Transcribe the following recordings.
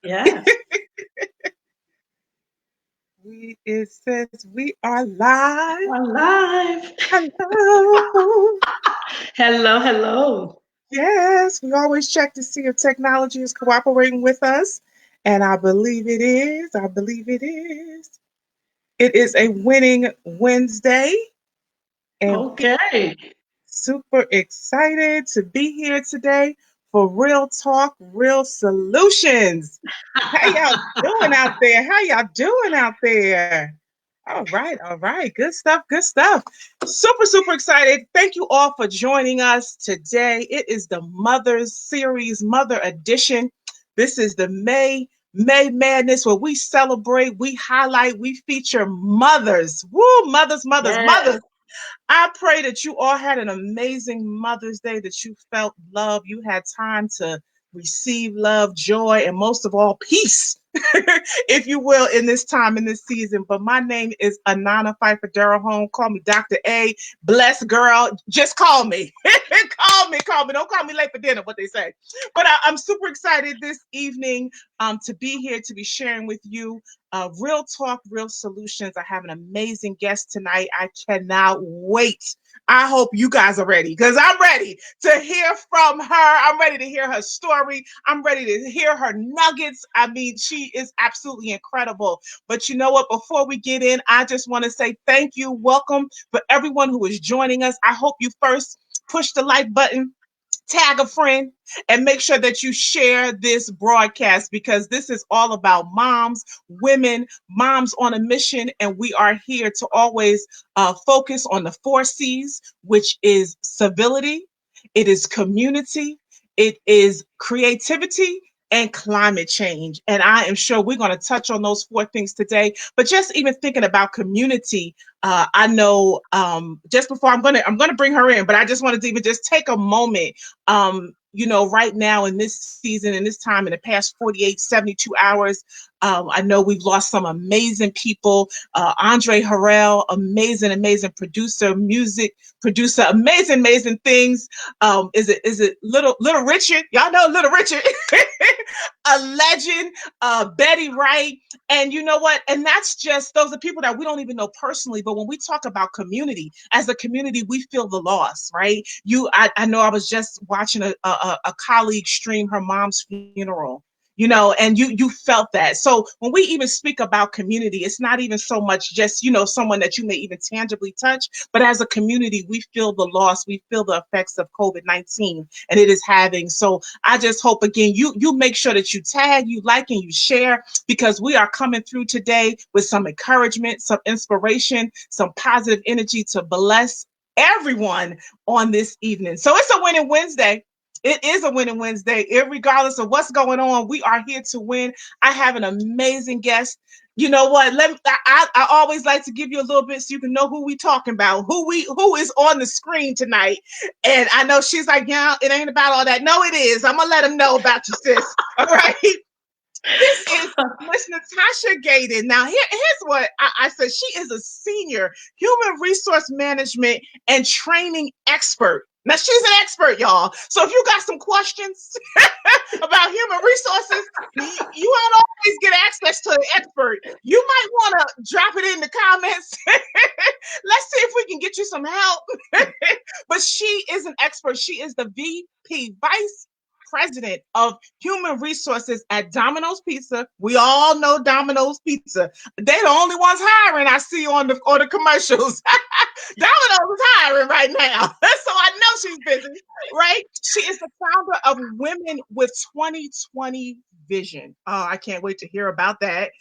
Yes. It says we are live. We're live. Hello. Hello, hello. Yes, we always check to see if technology is cooperating with us. And I believe it is. I believe it is. It is a winning Wednesday. And we Okay. super excited to be here today for Real Talk, Real Solutions. How y'all doing out there? How y'all doing out there? All right, all right. Good stuff, good stuff. Super, super excited. Thank you all for joining us today. It is the Mother's Series, Mother Edition. This is the May Madness where we celebrate, we highlight, we feature mothers. Woo, mothers, mothers, Yes. mothers. I pray that you all had an amazing Mother's Day, that you felt love, you had time to receive love, joy, and most of all, peace, if you will, in this time, in this season. But my name is Anana Pfeiffer Durham. Call me Dr. A. Bless girl. Just call me. Call me. Don't call me late for dinner, what they say. But I'm super excited this evening to be here, to be sharing with you Real Talk, Real Solutions. I have an amazing guest tonight. I cannot wait. I hope you guys are ready because I'm ready to hear from her. I'm ready to hear her story. I'm ready to hear her nuggets. I mean, she is absolutely incredible. But you know what? Before we get in, I just want to say thank you. Welcome for everyone who is joining us. I hope you first push the like button, tag a friend, and make sure that you share this broadcast because this is all about moms, women, moms on a mission. And we are here to always focus on the 4 C's, which is civility, it is community, it is creativity, and climate change. And I am sure we're going to touch on those 4 things today. But just even thinking about community, I know just before I'm gonna bring her in, but I just wanted to even just take a moment. Right now in this season, in this time, in the past 48, 72 hours, I know we've lost some amazing people. Andre Harrell, amazing, amazing producer, music producer, amazing, amazing things. Is it Little Richard? Y'all know Little Richard, a legend. Betty Wright, and you know what? And that's just those are people that we don't even know personally. But when we talk about community, as a community, we feel the loss, right? I know I was just watching a colleague stream her mom's funeral, and you felt that. So when we even speak about community, it's not even so much just someone that you may even tangibly touch, but as a community, we feel the loss, we feel the effects of COVID-19 and it is having. So I just hope again you make sure that you tag, you like, and you share because we are coming through today with some encouragement, some inspiration, some positive energy to bless everyone on this evening. So it's a winning Wednesday. It is a winning Wednesday. Regardless of what's going on, we are here to win. I have an amazing guest. You know what? I always like to give you a little bit so you can know who we talking about, who is on the screen tonight. And I know she's like, yeah, it ain't about all that. No, it is. I'm gonna let them know about you, sis. All right. This is Miss Natasha Gayden. Now, here's what I said. She is a senior human resource management and training expert. Now, she's an expert, y'all. So if you got some questions about human resources, you won't always get access to an expert. You might want to drop it in the comments. Let's see if we can get you some help. But she is an expert. She is the VP, Vice President of Human Resources at Domino's Pizza. We all know Domino's Pizza. They're the only ones hiring I see on the commercials. Domino's is hiring right now. So I know she's busy, right? She is the founder of Women with 2020 Vision. Oh, I can't wait to hear about that.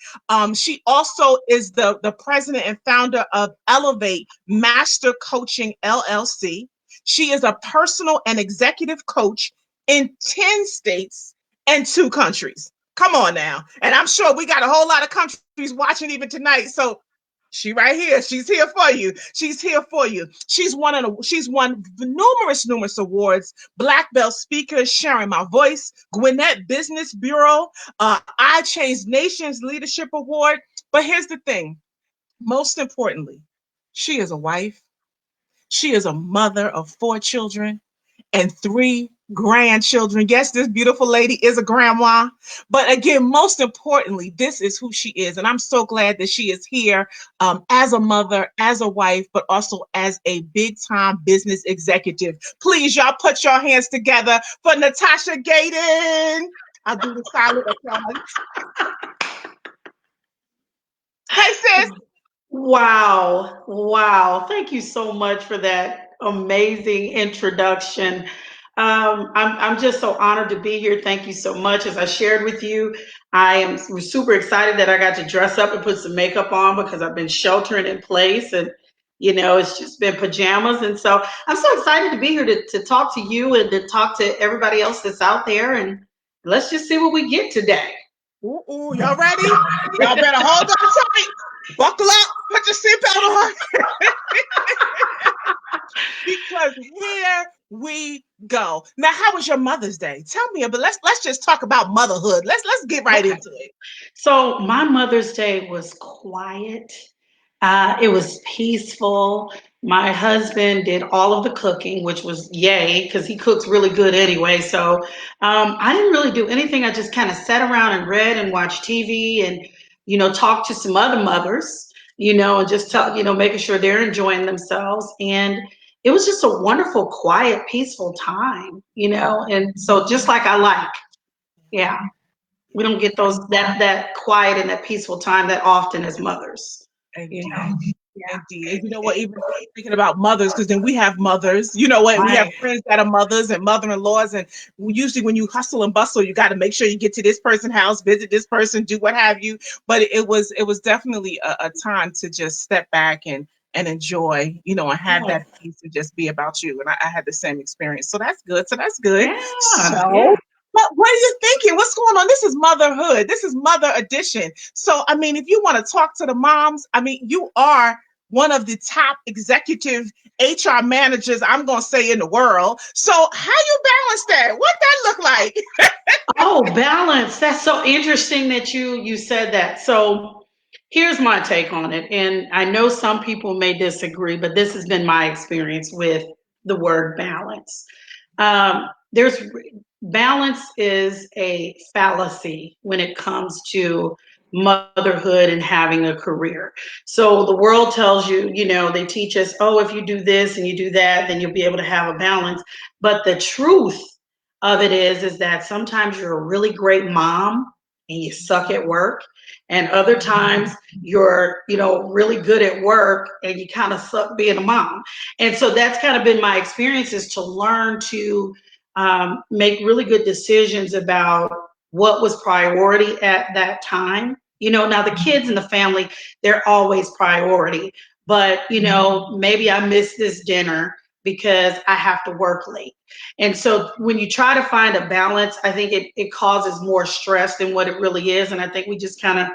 She also is the president and founder of Elevate Master Coaching LLC. She is a personal and executive coach in 10 states and 2 countries. Come on now. And I'm sure we got a whole lot of countries watching even tonight. So she right here. She's here for you. She's here for you. She's won numerous awards. Black belt speaker, sharing my voice, Gwinnett Business Bureau, I Change Nations Leadership Award. But here's the thing. Most importantly, she is a wife. She is a mother of 4 children and 3 grandchildren. Yes, this beautiful lady is a grandma. But again, most importantly, this is who she is. And I'm so glad that she is here as a mother, as a wife, but also as a big time business executive. Please, y'all, put your hands together for Natasha Gayden. I'll do the silent applause. Hey, sis. Wow. Wow. Thank you so much for that amazing introduction. I'm just so honored to be here. Thank you so much. As I shared with you, I am super excited that I got to dress up and put some makeup on because I've been sheltering in place and it's just been pajamas. And so I'm so excited to be here to talk to you and to talk to everybody else that's out there. And let's just see what we get today. Ooh, y'all ready? Y'all better hold on tight. Buckle up. Put your seatbelt on. Because here we go. Now, how was your Mother's Day? Tell me, but let's just talk about motherhood. Let's get right Okay. into it. So my Mother's Day was quiet. It was peaceful. My husband did all of the cooking, which was yay, because he cooks really good anyway. So I didn't really do anything. I just kind of sat around and read and watched TV and, talked to some other mothers, and just tell, making sure they're enjoying themselves. And it was just a wonderful, quiet, peaceful time, and so just like I like. Yeah. We don't get those that quiet and that peaceful time that often as mothers. You know. Indeed. Yeah. Indeed. And you know what, even thinking about mothers, because then we have mothers, you know what, we have Right. friends that are mothers and mother-in-laws. And usually when you hustle and bustle, you got to make sure you get to this person's house, visit this person, do what have you. But it was definitely a time to just step back and enjoy, and have Yeah. that peace and just be about you. And I had the same experience. So that's good. So that's good. Yeah. So Yeah. but what are you thinking? What's going on? This is motherhood. This is mother edition. So, I mean, if you want to talk to the moms, I mean, you are one of the top executive HR managers, I'm going to say, in the world. So, how you balance that? What that look like? Oh, balance. That's so interesting that you said that. So here's my take on it. And I know some people may disagree, but this has been my experience with the word balance. There's balance is a fallacy when it comes to motherhood and having a career. So the world tells you, they teach us, oh, if you do this and you do that, then you'll be able to have a balance. But the truth of it is that sometimes you're a really great mom and you suck at work, and other times you're really good at work and you kind of suck being a mom. And so that's kind of been my experience, is to learn to make really good decisions about what was priority at that time. Now the kids and the family, they're always priority, but maybe I missed this dinner because I have to work late. And so when you try to find a balance, I think it causes more stress than what it really is. And I think we just kind of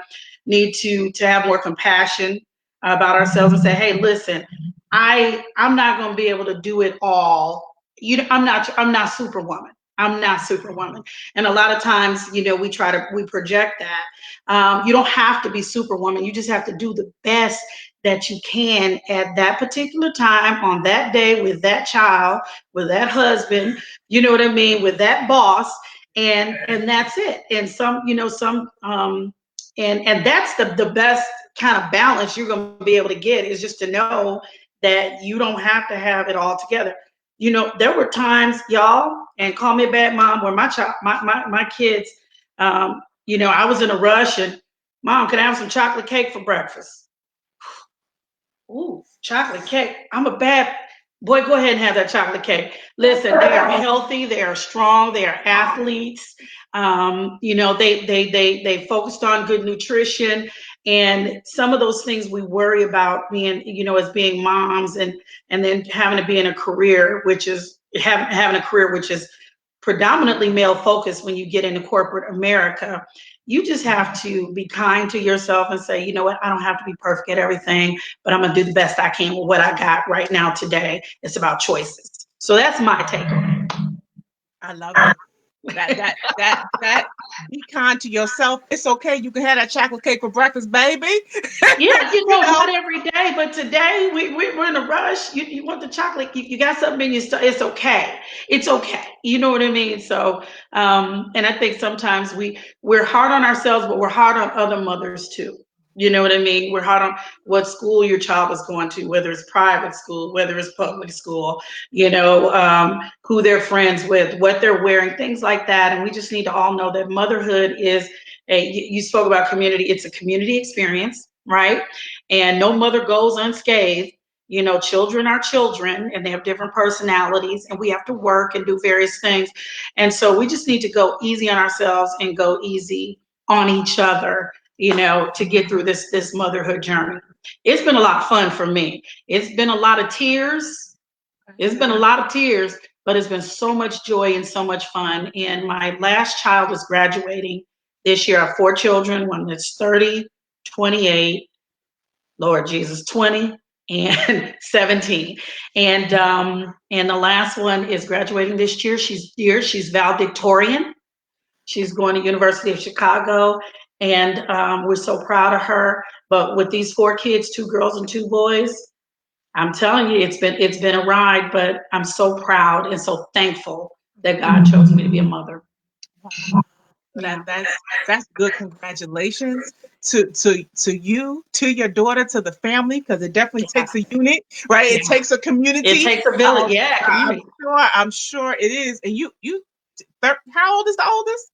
need to have more compassion about ourselves and say, hey, listen, I'm not going to be able to do it all. I'm not superwoman. I'm not superwoman. And a lot of times, we project that. You don't have to be superwoman. You just have to do the best that you can at that particular time, on that day, with that child, with that husband, you know what I mean, with that boss, and that's it. And and that's the best kind of balance you're going to be able to get, is just to know that you don't have to have it all together. There were times, y'all, and call me a bad mom, where my kids, I was in a rush and, Mom, can I have some chocolate cake for breakfast? Ooh, chocolate cake. I'm a bad boy. Go ahead and have that chocolate cake. Listen, they are healthy. They are strong. They are athletes. They focused on good nutrition, and some of those things we worry about being, as being moms, and then having to be in a career, which is having a career which is predominantly male focused. When you get into corporate America, you just have to be kind to yourself and say, you know what, I don't have to be perfect at everything, but I'm gonna do the best I can with what I got right now today. It's about choices. So that's my take on it. I love it. That be kind to yourself. It's okay. You can have that chocolate cake for breakfast, baby. Yeah, You know, not every day, but today we're in a rush. You want the chocolate, you got something in your stomach, it's okay. It's okay. You know what I mean? So, and I think sometimes we're hard on ourselves, but we're hard on other mothers too. You know what I mean? We're hard on what school your child is going to, whether it's private school, whether it's public school, who they're friends with, what they're wearing, things like that. And we just need to all know that motherhood is you spoke about community, it's a community experience, right? And no mother goes unscathed. Children are children and they have different personalities, and we have to work and do various things. And so we just need to go easy on ourselves and go easy on each other, to get through this motherhood journey. It's been a lot of fun for me. It's been a lot of tears. It's been a lot of tears, but it's been so much joy and so much fun. And my last child is graduating this year. I have 4 children, one that's 30, 28, Lord Jesus, 20 and 17. And the last one is graduating this year. She's valedictorian. She's going to University of Chicago, and we're so proud of her. But with these 4 kids, 2 girls and 2 boys, I'm telling you, it's been a ride, but I'm so proud and so thankful that God chose me to be a mother. wow. Yeah. That's good. Congratulations to you, to your daughter, to the family, because it definitely Yeah. takes a unit, right? Yeah. It takes a It community. takes a village. Yeah, I'm community. I'm sure it is. And how old is the oldest?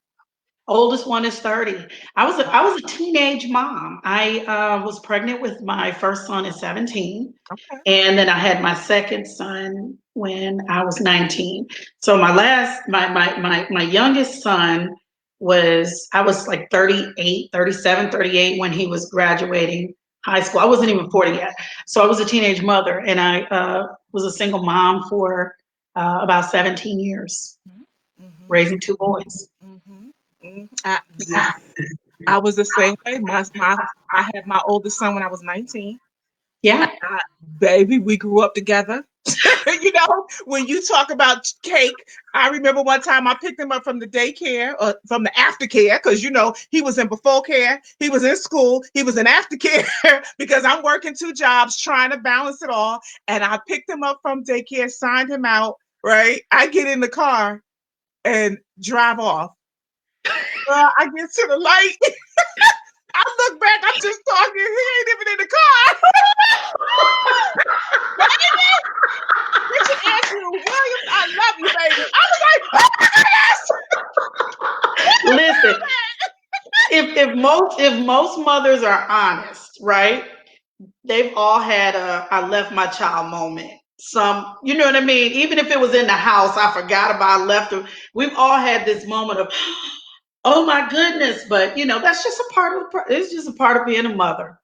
Oldest one is 30. I was a teenage mom. I was pregnant with my first son at 17, Okay. and then I had my second son when I was 19. So my youngest son I was like 38, 37, 38 when he was graduating high school. I wasn't even 40 yet. So I was a teenage mother, and I was a single mom for about 17 years, Mm-hmm. raising 2 boys. Mm-hmm. Mm-hmm. I was the same way. I had my oldest son when I was 19. Yeah. Baby, we grew up together. When you talk about cake, I remember one time I picked him up from the daycare or from the aftercare because he was in before care, he was in school, he was in aftercare because I'm working 2 jobs trying to balance it all. And I picked him up from daycare, signed him out. Right, I get in the car and drive off. I get to the light. I look back. I'm just talking. He ain't even in the car. Richard Andrew Williams, I love you, baby. I was like, oh my goodness. Listen, if most mothers are honest, right? They've all had a I left my child moment. Some, you know what I mean? Even if it was in the house, I forgot about I left them. We've all had this moment of, oh my goodness. But that's just it's just a part of being a mother.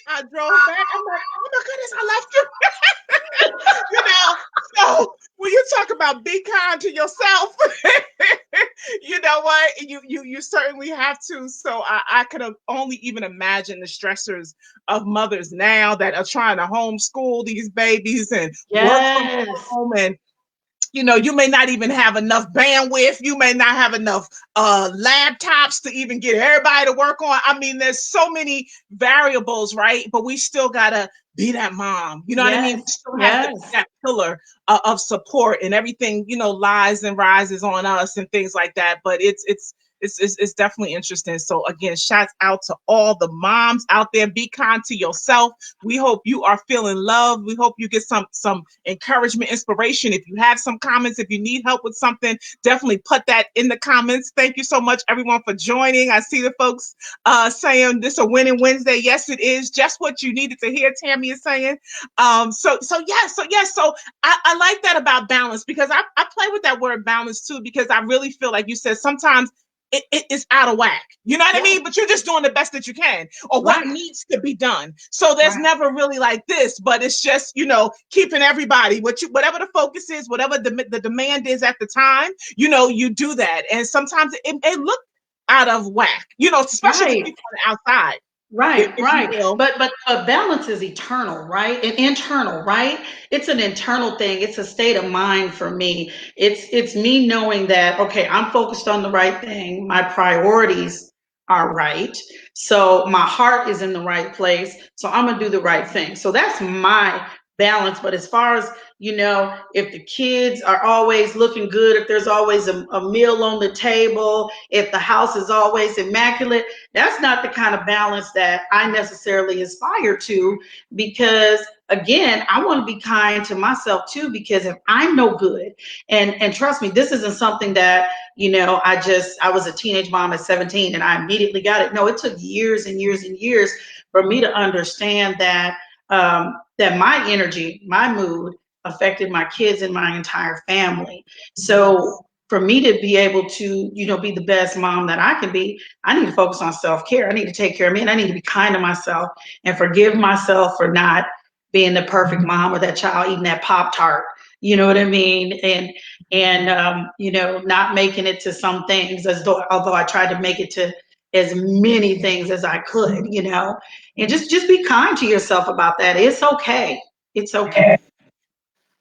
I drove back. I'm like, oh my goodness, I left you. you know, so when you talk about be kind to yourself, you know what? You certainly have to. So I could have only even imagine the stressors of mothers now that are trying to homeschool these babies and work from Yes. home, and you may not even have enough bandwidth. You may not have enough laptops to even get everybody to work on. I mean, there's so many variables, right? But we still gotta be that mom. You know what I mean? We Yes. still have to be Yes. that pillar of support, and everything, lies and rises on us and things like that. But it's definitely interesting. So again, shouts out to all the moms out there. Be kind to yourself. We hope you are feeling loved. We hope you get some encouragement, inspiration. If you have some comments, if you need help with something, definitely put that in the comments. Thank you so much, everyone, for joining. I see the folks saying this a winning Wednesday. Yes, it is just what you needed to hear. Tammy is saying. So I like that about balance, because I play with that word balance too, because I really feel like you said sometimes it's out of whack. You know what I Yeah. mean? But you're just doing the best that you can, or what Right. needs to be done. So there's Right. never really like this, but it's just, keeping everybody, whatever the focus is, whatever the demand is at the time, you do that. And sometimes it look out of whack, especially to Right. people on the outside. Right, if you right. will. But balance is eternal, right? And internal, right? It's an internal thing. It's a state of mind for me. It's me knowing that okay, I'm focused on the right thing. My priorities are right. So my heart is in the right place. So I'm gonna do the right thing. So that's my balance. But as far as if the kids are always looking good, if there's always a meal on the table, if the house is always immaculate, that's not the kind of balance that I necessarily aspire to, because again, I want to be kind to myself too, because if I'm no good, and trust me, this isn't something that I was a teenage mom at 17 and I immediately got it. No, it took years and years and years for me to understand that that my energy, my mood affected my kids and my entire family. So for me to be able to be the best mom that I can be, I need to focus on self-care. I need to take care of me, and I need to be kind to myself and forgive myself for not being the perfect mom, or that child eating that Pop-Tart. You know what I mean? And not making it to some things, as though although I tried to make it to as many things as I could. And just be kind to yourself about that. It's okay. It's okay.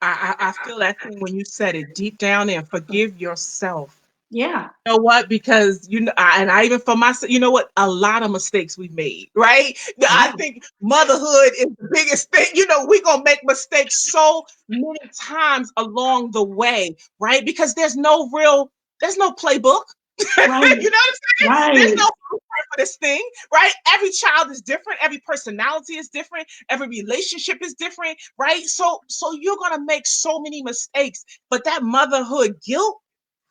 I feel that thing when you said it deep down there. Forgive yourself. Yeah. You know what? Because and I even for myself, you know what? A lot of mistakes we made, right? I Right. think motherhood is the biggest thing. We're gonna make mistakes so many times along the way, right? Because there's no playbook. You know what I'm Right. saying? There's Right. no blueprint for this thing, right? Every child is different, every personality is different, every relationship is different, right? So you're gonna make so many mistakes, but that motherhood guilt,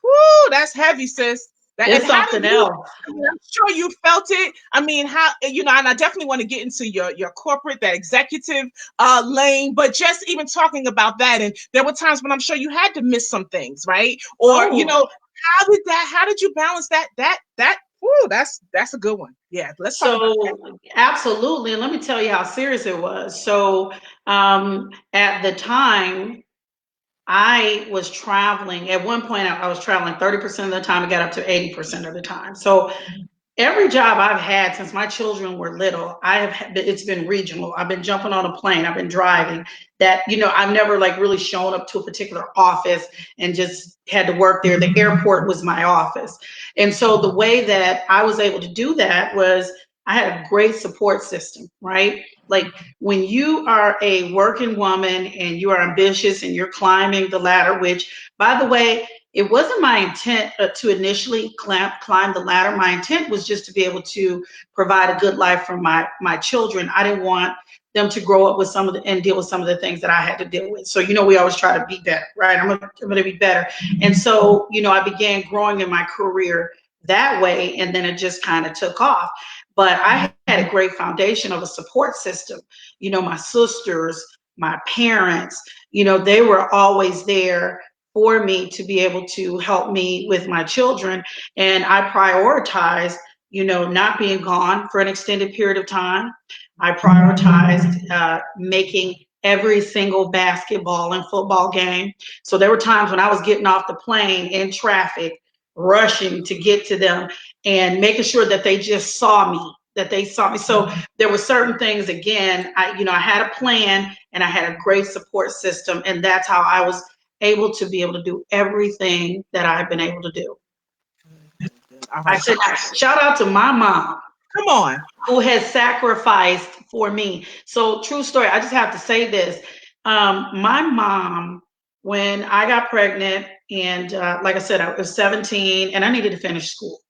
whoo, that's heavy, sis. And It's how did something you? else. I mean, I'm sure you felt it. I mean, how and I definitely want to get into your corporate, that executive lane, but just even talking about that, and there were times when I'm sure you had to miss some things, right? Or Oh, how did you balance that? Whoo, that's a good one. Yeah, let's talk about that. so absolutely. And let me tell you how serious it was. So at the time, I was traveling. At one point, I was traveling 30% of the time. I got up to 80% of the time. So every job I've had since my children were little, it's been regional. I've been jumping on a plane. I've been driving. I've never like really shown up to a particular office and just had to work there. The airport was my office. And so the way that I was able to do that was I had a great support system, right? Like when you are a working woman and you are ambitious and you're climbing the ladder, which by the way, it wasn't my intent to initially climb the ladder. My intent was just to be able to provide a good life for my children. I didn't want them to grow up with and deal with some of the things that I had to deal with. So, we always try to be better, right? I'm going to be better. And so, I began growing in my career that way, and then it just kind of took off. But I had a great foundation of a support system. My sisters, my parents, they were always there for me to be able to help me with my children. And I prioritized, not being gone for an extended period of time. I prioritized making every single basketball and football game. So there were times when I was getting off the plane in traffic, rushing to get to them and making sure that they just saw me, that they saw me. So there were certain things, again, I had a plan and I had a great support system. And that's how I was able to be able to do everything that I've been able to do. All I right, said, shout out to my mom come on. who has sacrificed for me. So, true story. I just have to say this. My mom, when I got pregnant, and like I said, I was 17 and I needed to finish school.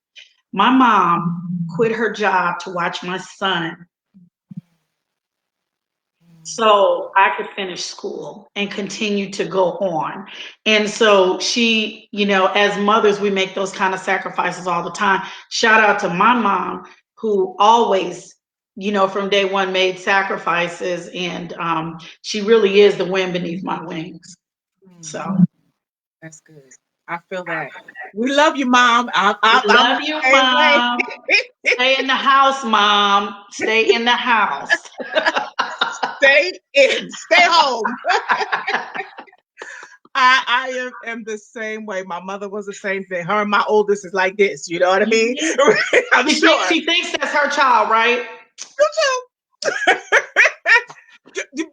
My mom quit her job to watch my son so I could finish school and continue to go on. And so she, as mothers, we make those kind of sacrifices all the time. Shout out to my mom, who always, from day one made sacrifices. And she really is the wind beneath my wings. So That's good. I feel that. We love you, Mom. we I'm love the you, same way. mom. Stay in the house, mom. Stay in the house. Stay home. I am the same way. My mother was the same thing. Her and my oldest is like this. You know what I mean? I'm She thinks sure. she thinks that's her child, right?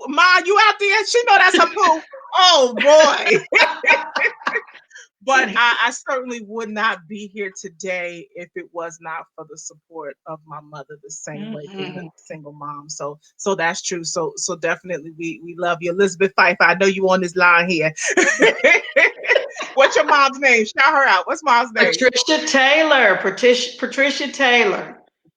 Ma, you out there? She know that's her poo. Oh boy. But I certainly would not be here today if it was not for the support of my mother, the same way being a single mom. So that's true. So definitely we love you. Elizabeth Pfeiffer, I know you on this line here. What's your mom's name? Shout her out. What's mom's name? Patricia Taylor. Patricia Taylor.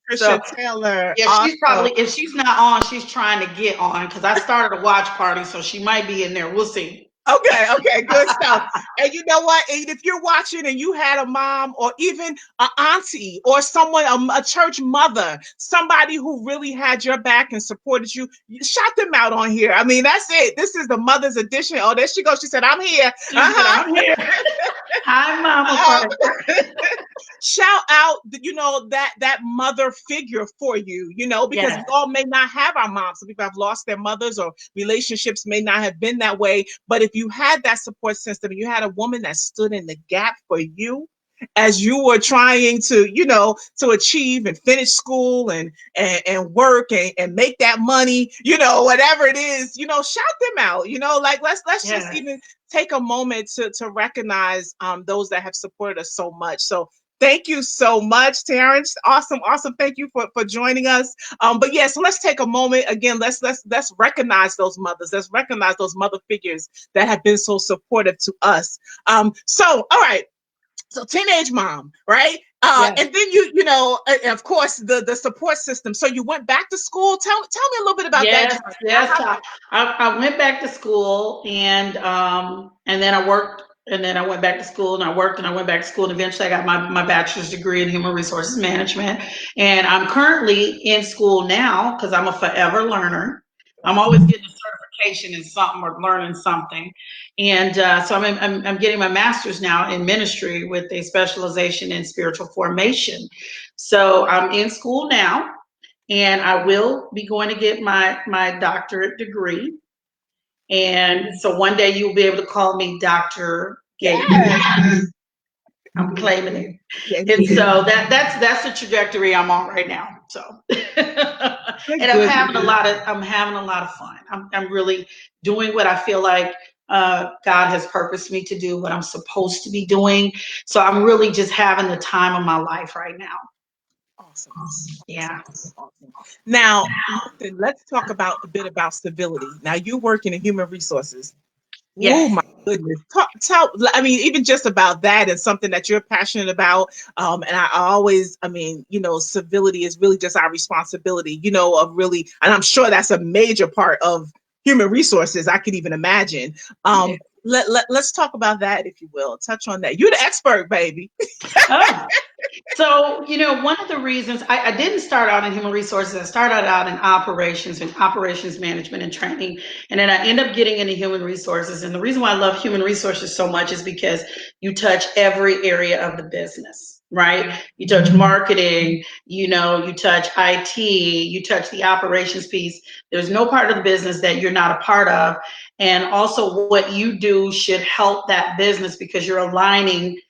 Patricia So Taylor. yeah, she's Awesome. probably, if she's not on, she's trying to get on because I started a watch party, so she might be in there. We'll see. Okay, good stuff. And you know what? And if you're watching and you had a mom or even an auntie or someone, a church mother, somebody who really had your back and supported you, shout them out on here. I mean, that's it. This is the mother's edition. Oh, there she goes. She said, I'm here. She said, I'm here. Hi, Mama. Shout out, that mother figure for you, because we all may not have our moms. Some people have lost their mothers or relationships may not have been that way. But if you had that support system, you had a woman that stood in the gap for you as you were trying to achieve and finish school and work and make that money, whatever it is, shout them out, like let's just even take a moment to recognize those that have supported us so much. So thank you so much, Terrence. Awesome. Thank you for joining us. But yeah, so let's take a moment again. Let's recognize those mothers. Let's recognize those mother figures that have been so supportive to us. So all right. So teenage mom, right? And then of course, the support system. So you went back to school. Tell me a little bit about that. Yes. I went back to school and then I worked and then I went back to school and I worked and I went back to school and eventually I got my bachelor's degree in human resources management. And I'm currently in school now because I'm a forever learner. I'm always getting a certification in something or learning something. And so I'm getting my master's now in ministry with a specialization in spiritual formation. So I'm in school now and I will be going to get my doctorate degree. And so one day you'll be able to call me Dr. Gayden. Yes. I'm claiming it. And so that's the trajectory I'm on right now. So and I'm having a lot of fun. I'm really doing what I feel like God has purposed me to do, what I'm supposed to be doing. So I'm really just having the time of my life right now. Awesome. Yeah. Awesome. Now, listen, let's talk a bit about civility. Now, you work in human resources. Yes. Oh my goodness. Even just about that is something that you're passionate about. And I always, civility is really just our responsibility, of really, and I'm sure that's a major part of human resources. I could even imagine. Let's talk about that, if you will. Touch on that. You're the expert, baby. Oh. So, one of the reasons I didn't start out in human resources, I started out in operations and operations management and training. And then I end up getting into human resources. And the reason why I love human resources so much is because you touch every area of the business, right? You touch marketing, you touch IT, you touch the operations piece. There's no part of the business that you're not a part of. And also what you do should help that business because you're aligning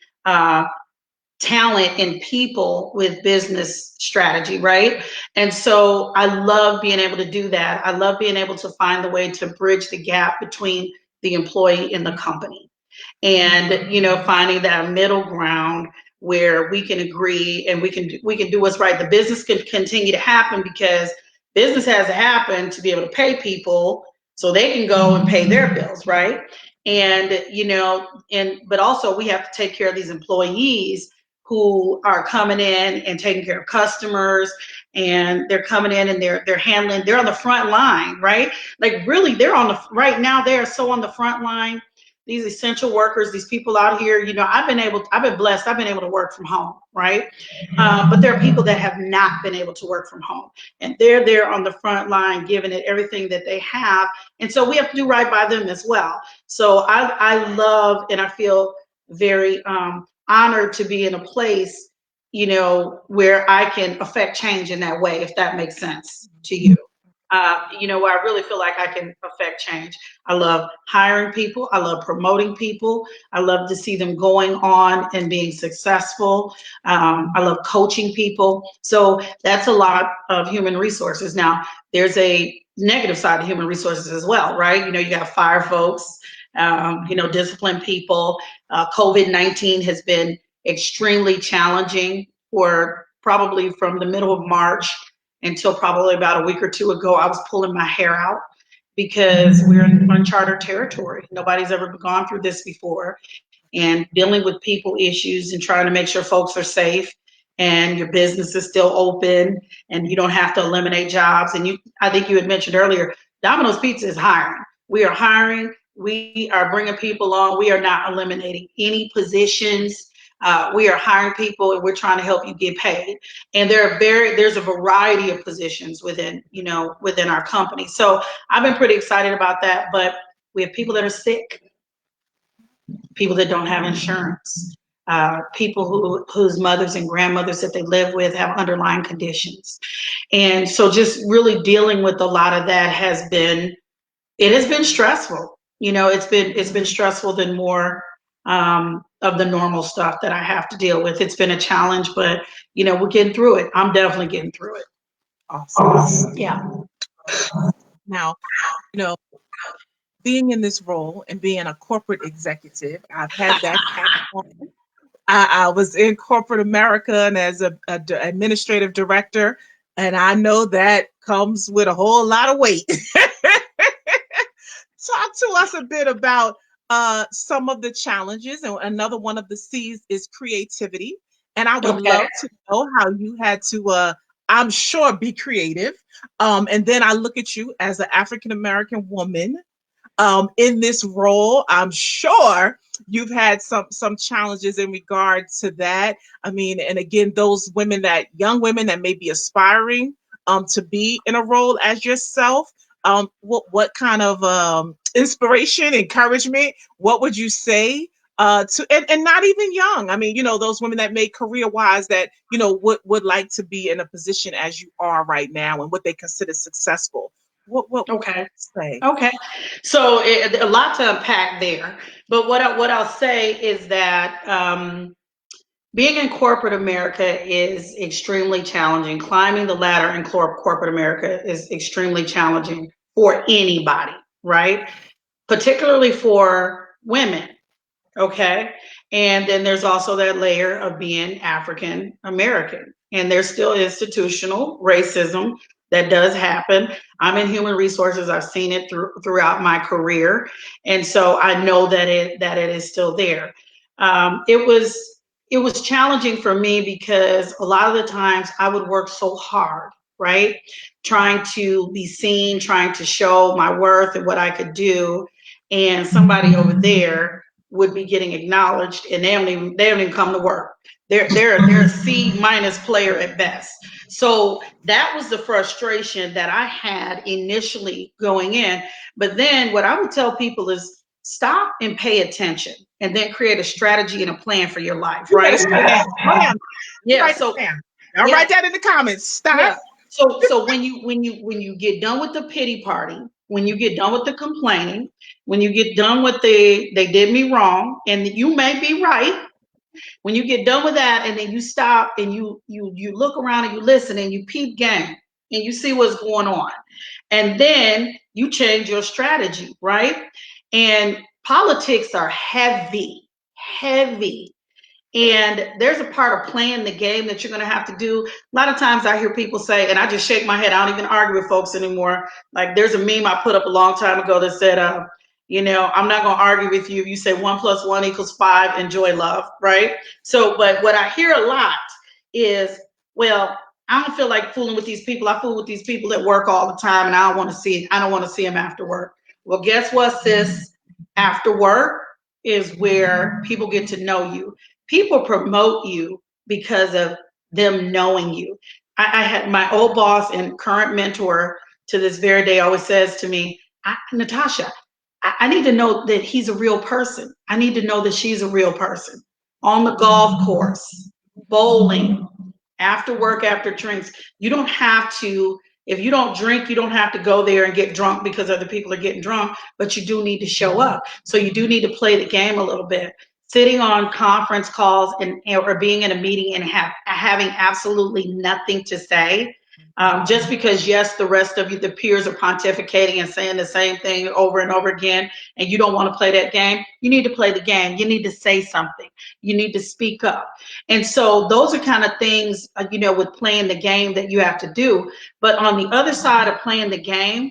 talent and people with business strategy, right? And so I love being able to do that. I love being able to find the way to bridge the gap between the employee and the company. And finding that middle ground where we can agree and we can do what's right. The business can continue to happen because business has to happen to be able to pay people so they can go and pay their bills, right? And but also we have to take care of these employees who are coming in and taking care of customers, and they're coming in and they're on the front line, right? Like really, right now they are so on the front line. These essential workers, these people out here, I've been blessed. I've been able to work from home, right? But there are people that have not been able to work from home, and they're there on the front line, giving it everything that they have, and so we have to do right by them as well. So I love and I feel very honored to be in a place, where I can affect change in that way, if that makes sense to you. Where I really feel like I can affect change. I love hiring people. I love promoting people. I love to see them going on and being successful. I love coaching people. So that's a lot of human resources. Now, there's a negative side of human resources as well, right? You got to fire folks, discipline people. COVID-19 has been extremely challenging for probably from the middle of March until probably about a week or two ago. I was pulling my hair out because we're in uncharted territory. Nobody's ever gone through this before, and dealing with people issues and trying to make sure folks are safe and your business is still open and you don't have to eliminate jobs. And I think you had mentioned earlier, Domino's Pizza is hiring. We are hiring. We are bringing people on. We are not eliminating any positions. We are hiring people and we're trying to help you get paid. And there's a variety of positions within our company. So I've been pretty excited about that. But we have people that are sick, people that don't have insurance, people whose mothers and grandmothers that they live with have underlying conditions. And so just really dealing with a lot of that has been stressful. It's been stressful than more of the normal stuff that I have to deal with. It's been a challenge, but we're getting through it. I'm definitely getting through it. Awesome. Yeah. Now, being in this role and being a corporate executive, I've had that. I was in corporate America and as a administrative director, and I know that comes with a whole lot of weight. Talk to us a bit about some of the challenges, and another one of the C's is creativity. And I would love to know how you had to, I'm sure, be creative. And then I look at you as an African American woman in this role. I'm sure you've had some challenges in regards to that. I mean, and again, those young women that may be aspiring to be in a role as yourself. What kind of inspiration, encouragement, what would you say and not even young? I mean, those women that may career wise that, would like to be in a position as you are right now and what they consider successful. What Okay. would you say? Okay. So a lot to unpack there. But what I'll say is that being in corporate America is extremely challenging. Climbing the ladder in corporate America is extremely challenging for anybody, right? Particularly for women. Okay. And then there's also that layer of being African American. And there's still institutional racism that does happen. I'm in human resources. I've seen it throughout my career. And so I know that it is still there. It was challenging for me because a lot of the times I would work so hard, right? Trying to be seen, trying to show my worth and what I could do. And somebody over there would be getting acknowledged and they don't even come to work. They're a C minus player at best. So that was the frustration that I had initially going in. But then what I would tell people is stop and pay attention and then create a strategy and a plan for your life, right? Yeah. So I'll write that in the comments. Stop. Yeah. So when you get done with the pity party, when you get done with the complaining, when you get done with they did me wrong, and you may be right, when you get done with that, and then you stop and you look around and you listen and you peep game and you see what's going on, and then you change your strategy, right? And politics are heavy, heavy. And there's a part of playing the game that you're going to have to do. A lot of times I hear people say, and I just shake my head, I don't even argue with folks anymore. Like there's a meme I put up a long time ago that said, I'm not going to argue with you if you say 1 + 1 = 5, enjoy love, right? So, but what I hear a lot is, well, I don't feel like fooling with these people. I fool with these people at work all the time, and I don't want to see them after work. Well, guess what, sis? After work is where people get to know you. People promote you because of them knowing you. I had my old boss and current mentor to this very day always says to me, Natasha, I need to know that he's a real person. I need to know that she's a real person. On the golf course, bowling, after work, after drinks. You don't have to If you don't drink, you don't have to go there and get drunk because other people are getting drunk, but you do need to show up. So you do need to play the game a little bit. Sitting on conference calls or being in a meeting and having absolutely nothing to say, just because, yes, the rest of you, the peers are pontificating and saying the same thing over and over again, and you don't want to play that game, you need to play the game. You need to say something. You need to speak up. And so those are kind of things, with playing the game that you have to do. But on the other side of playing the game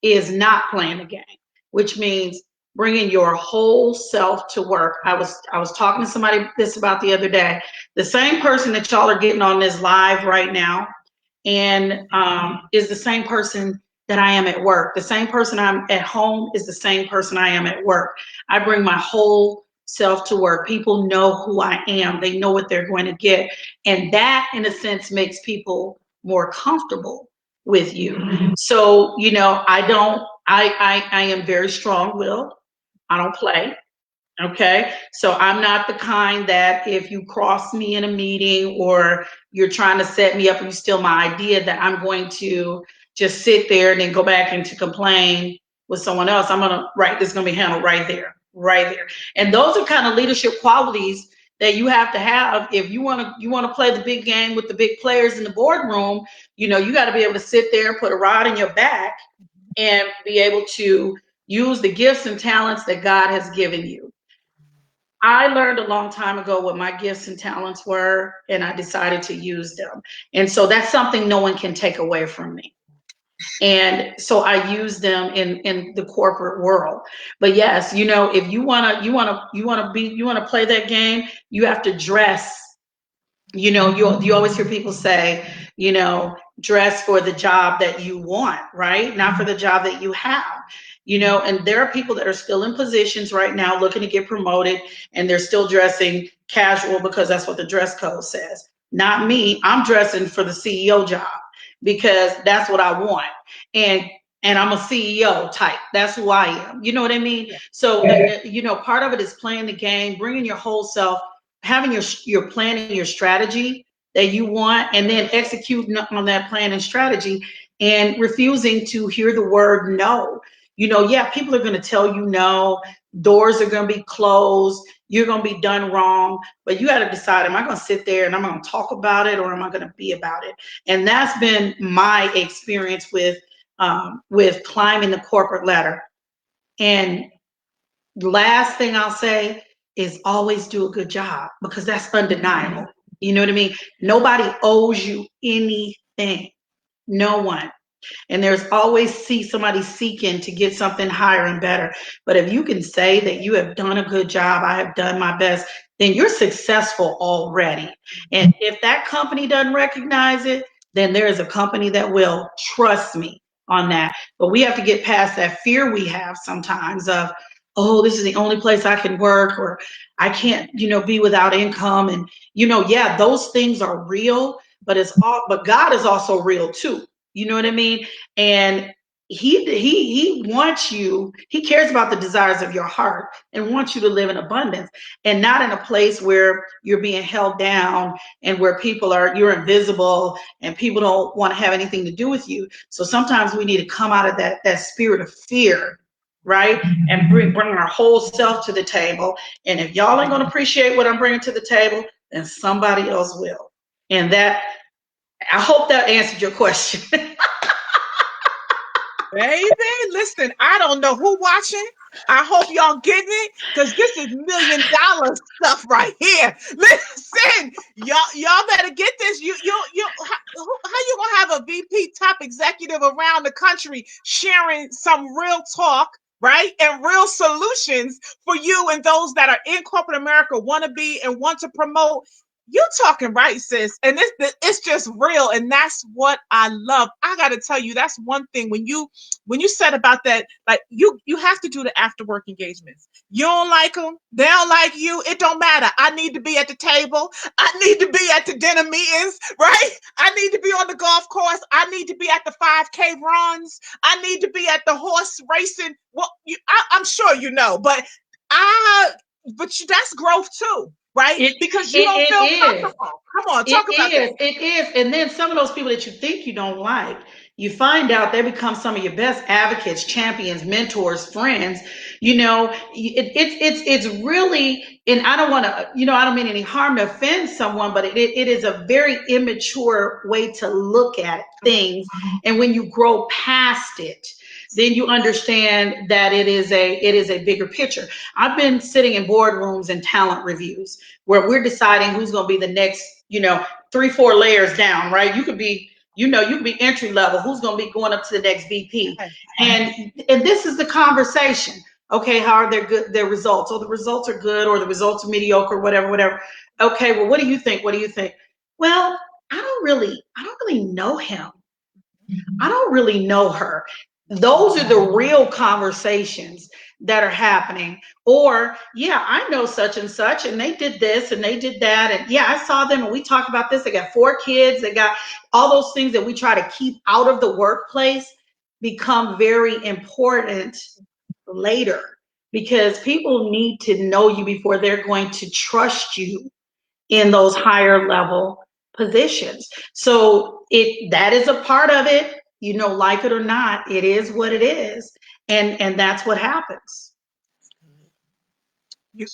is not playing the game, which means bringing your whole self to work. I was talking to somebody this about the other day. The same person that y'all are getting on this live right now, and is the same person that I am at work. The same person I'm at home is the same person I am at work. I bring my whole self to work. People know who I am. They know what they're going to get. And that, in a sense, makes people more comfortable with you. So, I am very strong-willed. I don't play. Okay. So I'm not the kind that if you cross me in a meeting or you're trying to set me up and you steal my idea, that I'm going to just sit there and then go back and to complain with someone else. This is going to be handled right there, right there. And those are kind of leadership qualities that you have to have if you want to play the big game with the big players in the boardroom. You got to be able to sit there, put a rod in your back, and be able to use the gifts and talents that God has given you. I learned a long time ago what my gifts and talents were, and I decided to use them. And so that's something no one can take away from me. And so I use them in the corporate world. But yes, if you wanna play that game, you have to dress. You always hear people say, dress for the job that you want, right? Not for the job that you have. And there are people that are still in positions right now looking to get promoted, and they're still dressing casual because that's what the dress code says. Not me. I'm dressing for the CEO job because that's what I want. And I'm a CEO type. That's who I am. You know what I mean? Yeah. So, part of it is playing the game, bringing your whole self, having your plan and your strategy that you want, and then executing on that plan and strategy, and refusing to hear the word no. People are going to tell you no, doors are going to be closed, you're going to be done wrong, but you got to decide, am I going to sit there and I'm going to talk about it, or am I going to be about it? And that's been my experience with climbing the corporate ladder. And last thing I'll say is always do a good job, because that's undeniable. You know what I mean? Nobody owes you anything. No one. And there's always somebody seeking to get something higher and better. But if you can say that you have done a good job, I have done my best, then you're successful already. And if that company doesn't recognize it, then there is a company that will. Trust me on that. But we have to get past that fear we have sometimes of, oh, this is the only place I can work, or I can't, be without income. And, those things are real, but God is also real too. You know what I mean? And he wants you, he cares about the desires of your heart and wants you to live in abundance, and not in a place where you're being held down and where you're invisible and people don't want to have anything to do with you. So sometimes we need to come out of that spirit of fear, right? And bring our whole self to the table. And if y'all ain't going to appreciate what I'm bringing to the table, then somebody else will. And I hope that answered your question. Baby, listen, I don't know who watching. I hope y'all getting it, because this is $1 million stuff right here. Listen, y'all better get this. How you gonna have a VP top executive around the country sharing some real talk, right, and real solutions for you and those that are in corporate America, want to be and want to promote? You talking right, sis. And it's just real. And that's what I love. I got to tell you, that's one thing when you said about that, like you have to do the after work engagements. You don't like them, they don't like you, it don't matter. I need to be at the table. I need to be at the dinner meetings, right? I need to be on the golf course. I need to be at the 5K runs. I need to be at the horse racing. Well, I'm sure but that's growth too. right? Because you don't feel It is. comfortable. Come on, talk about that. It is. And then some of those people that you think you don't like, you find out they become some of your best advocates, champions, mentors, friends. It's really, and I don't want to, I don't mean any harm to offend someone, but it is a very immature way to look at things. And when you grow past it, then you understand that it is a bigger picture. I've been sitting in boardrooms and talent reviews where we're deciding who's going to be the next, 3, 4 layers down, right? You could be entry level. Who's going to be going up to the next VP? And this is the conversation. Okay, how are their results? Oh, the results are good, or the results are mediocre, whatever. Okay, well, what do you think? What do you think? Well, I don't really know him. I don't really know her. Those are the real conversations that are happening. Or, yeah, I know such and such, and they did this and they did that. And yeah, I saw them and we talked about this. They got 4 kids. They got all those things that we try to keep out of the workplace become very important later, because people need to know you before they're going to trust you in those higher level positions. So that is a part of it, like it or not, it is what it is. And that's what happens. You're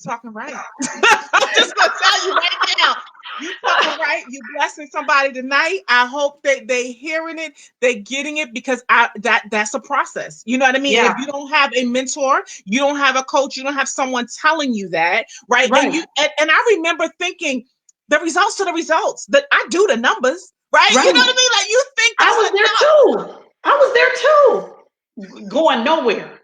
talking right. I'm just gonna tell you right now. You talking right. You blessing somebody tonight. I hope they hearing it, they getting it, because that's a process. You know what I mean? Yeah. If you don't have a mentor, you don't have a coach, you don't have someone telling you that, right? Right. And I remember thinking the results are the results. That I do the numbers, right? Right. You know what I mean? Like you think I that's was enough. there too. I was there too. Going nowhere.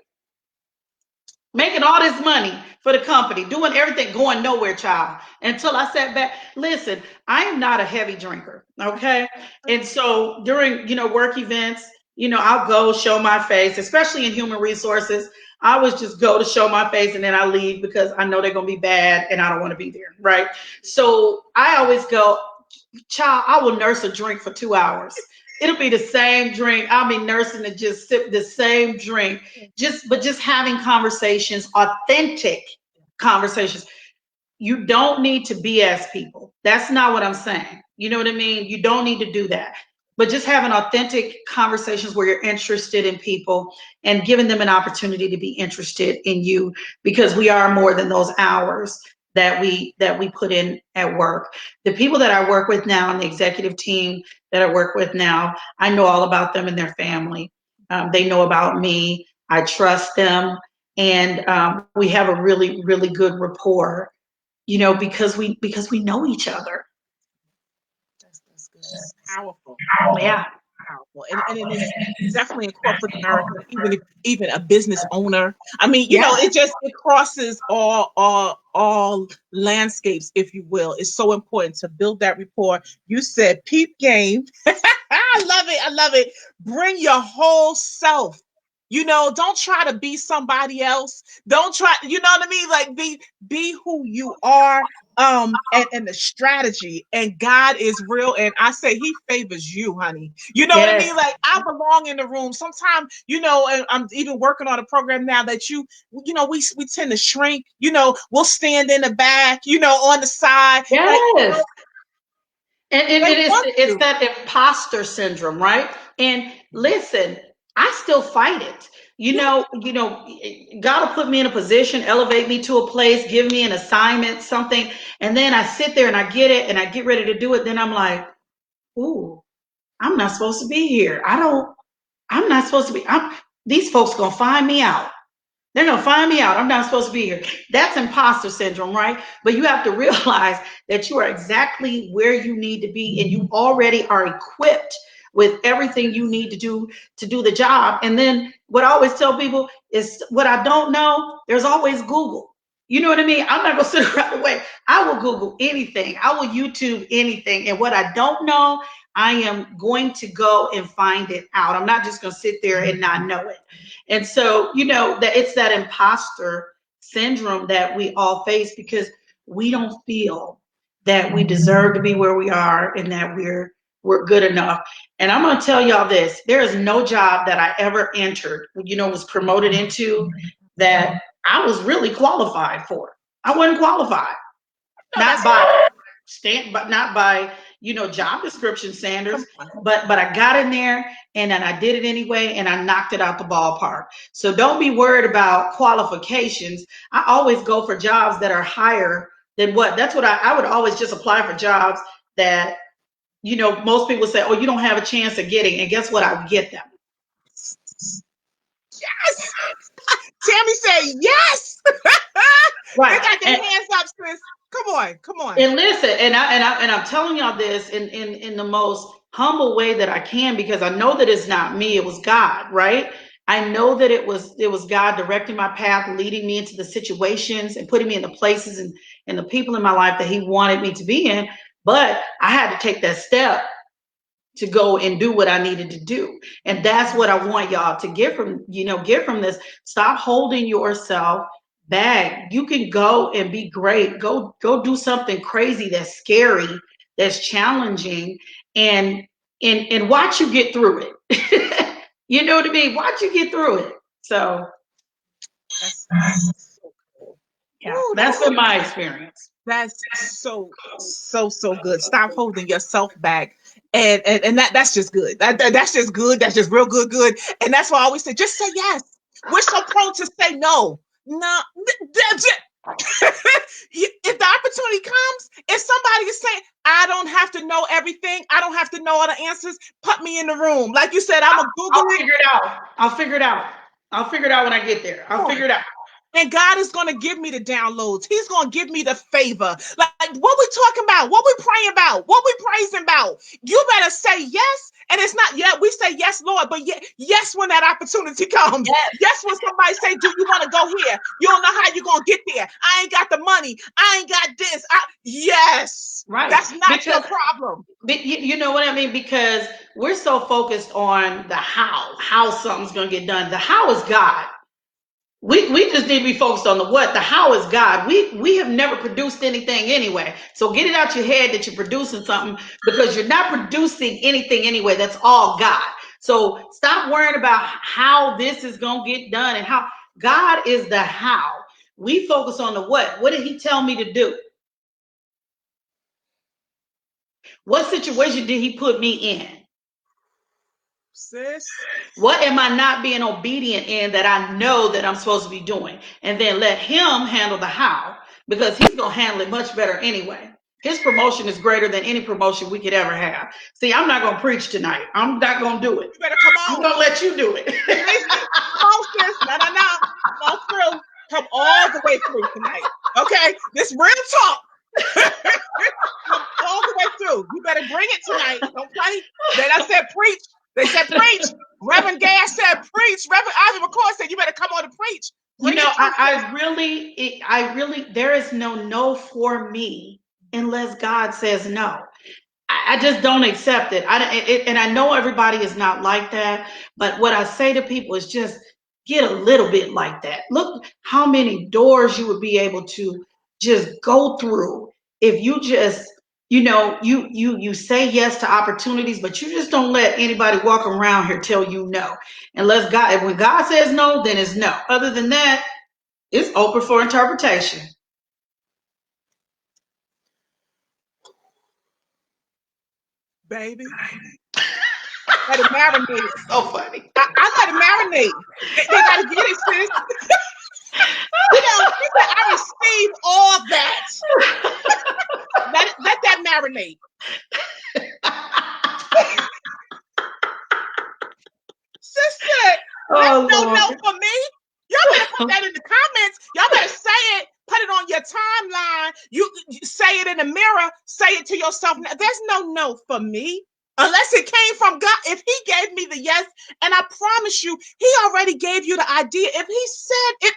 Making all this money for the company, doing everything, going nowhere, child. Until I sat back. Listen, I am not a heavy drinker, okay? And so during, work events, I'll go show my face, especially in human resources. I always just go to show my face and then I leave because I know they're going to be bad and I don't want to be there, right? So I always go, child, I will nurse a drink for 2 hours. It'll be the same drink. I'll be nursing to just sip the same drink. But just having conversations, authentic conversations. You don't need to BS people. That's not what I'm saying. You know what I mean? You don't need to do that. But just having authentic conversations where you're interested in people and giving them an opportunity to be interested in you, because we are more than those hours that we put in at work. The people that I work with now and the executive team that I work with now, I know all about them and their family. They know about me. I trust them, and we have a really, really good rapport. Because we know each other. That's good. Powerful. Yeah. Powerful. And it is definitely in corporate America, even a business owner. I mean, Yeah. it crosses all landscapes, if you will. It's so important to build that rapport. You said peep game. I love it. I love it. Bring your whole self. Don't try to be somebody else. Don't try, you know what I mean? Like be who you are. And the strategy, and God is real, and I say he favors you, honey. You know what I mean? Yes. Like I belong in the room. Sometimes, and I'm even working on a program now that we tend to shrink. We'll stand in the back, on the side, like Yes. And they it is want it's you. that imposter syndrome, right? And listen, I still fight it. Yeah. God will put me in a position, elevate me to a place, give me an assignment, something, and then I sit there and I get it and I get ready to do it. Then I'm like, ooh, I'm not supposed to be here. I'm not supposed to be. These folks gonna find me out. They're gonna find me out. I'm not supposed to be here. That's imposter syndrome, right? But you have to realize that you are exactly where you need to be, and you already are equipped with everything you need to do the job. And then what I always tell people is, what I don't know, there's always Google. You know what I mean? I'm not gonna sit around the way. I will Google anything. I will YouTube anything. And what I don't know, I am going to go and find it out. I'm not just gonna sit there and not know it. And so, that it's that imposter syndrome that we all face, because we don't feel that we deserve to be where we are and that we're good enough. And I'm going to tell y'all this: there is no job that I ever entered, was promoted into, that I was really qualified for. I wasn't qualified. No, not by but not by job description standards, but I got in there and then I did it anyway and I knocked it out the ballpark. So don't be worried about qualifications. I always go for jobs that are higher than what. That's what I would always just apply for jobs that most people say, oh, you don't have a chance of getting, and guess what? I would get them. Yes. Tammy said yes. Right. They got their hands up, sis. Come on. And listen, and I'm telling y'all this in the most humble way that I can, because I know that it's not me, it was God, right? I know that it was God directing my path, leading me into the situations and putting me in the places and the people in my life that He wanted me to be in. But I had to take that step to go and do what I needed to do. And that's what I want y'all to get from this. Stop holding yourself back. You can go and be great. Go do something crazy that's scary, that's challenging, and watch you get through it. You know what I mean? Watch you get through it. So yeah, that's been my experience. That's so good. Stop holding yourself back. And that's just good. That's just good. That's just real good. And that's why I always say, just say yes. We're so prone to say no. No. If the opportunity comes, if somebody is saying, I don't have to know everything, I don't have to know all the answers, put me in the room. Like you said, I'm going to Google it. I'll figure it out when I get there. I'll figure it out. And God is going to give me the downloads. He's going to give me the favor. Like what we talking about, what we praying about, what we praising about. You better say yes. And it's not yet. We say yes, Lord, but yes when that opportunity comes. Yes when somebody say, do you want to go here? You don't know how you're going to get there. I ain't got the money. I ain't got this. Yes. Right. That's not your problem. You know what I mean? Because we're so focused on the how something's going to get done. The how is God. We just need to be focused on the what. The how is God. We have never produced anything anyway. So get it out your head that you're producing something, because you're not producing anything anyway. That's all God. So stop worrying about how this is going to get done and how. God is the how. We focus on the what. What did He tell me to do? What situation did He put me in? Sis. What am I not being obedient in that I know that I'm supposed to be doing? And then let Him handle the how, because He's going to handle it much better anyway. His promotion is greater than any promotion we could ever have. See, I'm not going to preach tonight. I'm not going to do it. You better come on. I'm going to let you do it. Come on, sis. No. Come on through. Come all the way through tonight. Okay? This real talk. Come all the way through. You better bring it tonight. Don't play. Then I said preach. They said preach. Reverend Gas said preach. Reverend Ivy McCoy said you better come on to preach. I really, there is no for me unless God says no. I just don't accept it. And I know everybody is not like that, but what I say to people is just get a little bit like that. Look how many doors you would be able to just go through if you just, you say yes to opportunities, but you just don't let anybody walk around here tell you no. Unless God, when God says no, then it's no. Other than that, it's open for interpretation. Baby. Let it marinate. So funny. I let it marinate. They gotta get it, sis. I receive all that. Let that marinate. Sister, that's no for me. Y'all better put that in the comments. Y'all better say it. Put it on your timeline. You say it in the mirror. Say it to yourself. There's no for me. Unless it came from God. If He gave me the yes, and I promise you, He already gave you the idea. If He said it,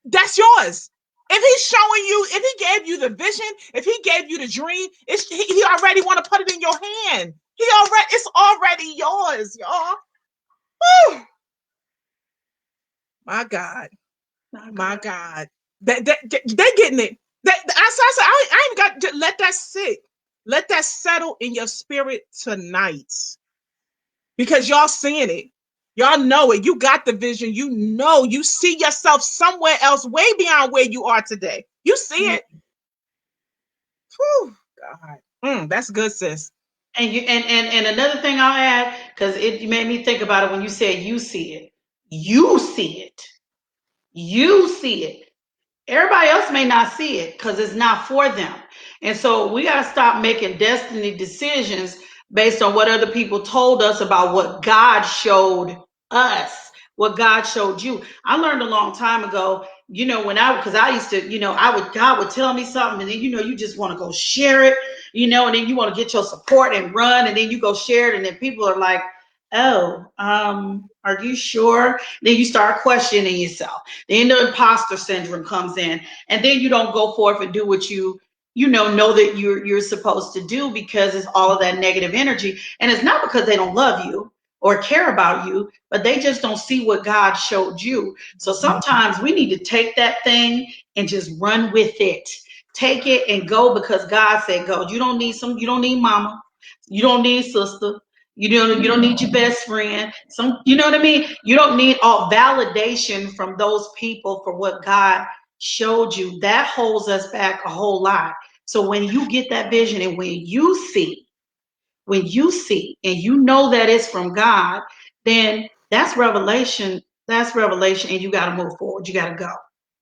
that's yours. If He's showing you, if He gave you the vision, if He gave you the dream, He already want to put it in your hand. It's already yours, y'all. Woo. My God. They getting it. I ain't got to let that sit. Let that settle in your spirit tonight. Because y'all seeing it. Y'all know it. You got the vision. You see yourself somewhere else, way beyond where you are today. You see it. Whew, God. That's good, sis. And you and another thing I'll add, because it made me think about it when you said you see it. You see it. You see it. Everybody else may not see it because it's not for them. And so we got to stop making destiny decisions based on what other people told us about what God showed us, what God showed you. I learned a long time ago, because I used to, God would tell me something, and then, you just want to go share it, and then you want to get your support and run, and then you go share it, and then people are like, oh, are you sure? Then you start questioning yourself. Then the imposter syndrome comes in, and then you don't go forth and do what you know that you're supposed to do, because it's all of that negative energy. And it's not because they don't love you or care about you, but they just don't see what God showed you. So sometimes we need to take that thing and just run with it. Take it and go, because God said go. You don't need mama. You don't need sister. You don't need your best friend. You know what I mean? You don't need all validation from those people for what God showed you. That holds us back a whole lot. So when you get that vision, and when you see and you know that it's from God, then that's revelation. That's revelation, and you got to move forward. You got to go.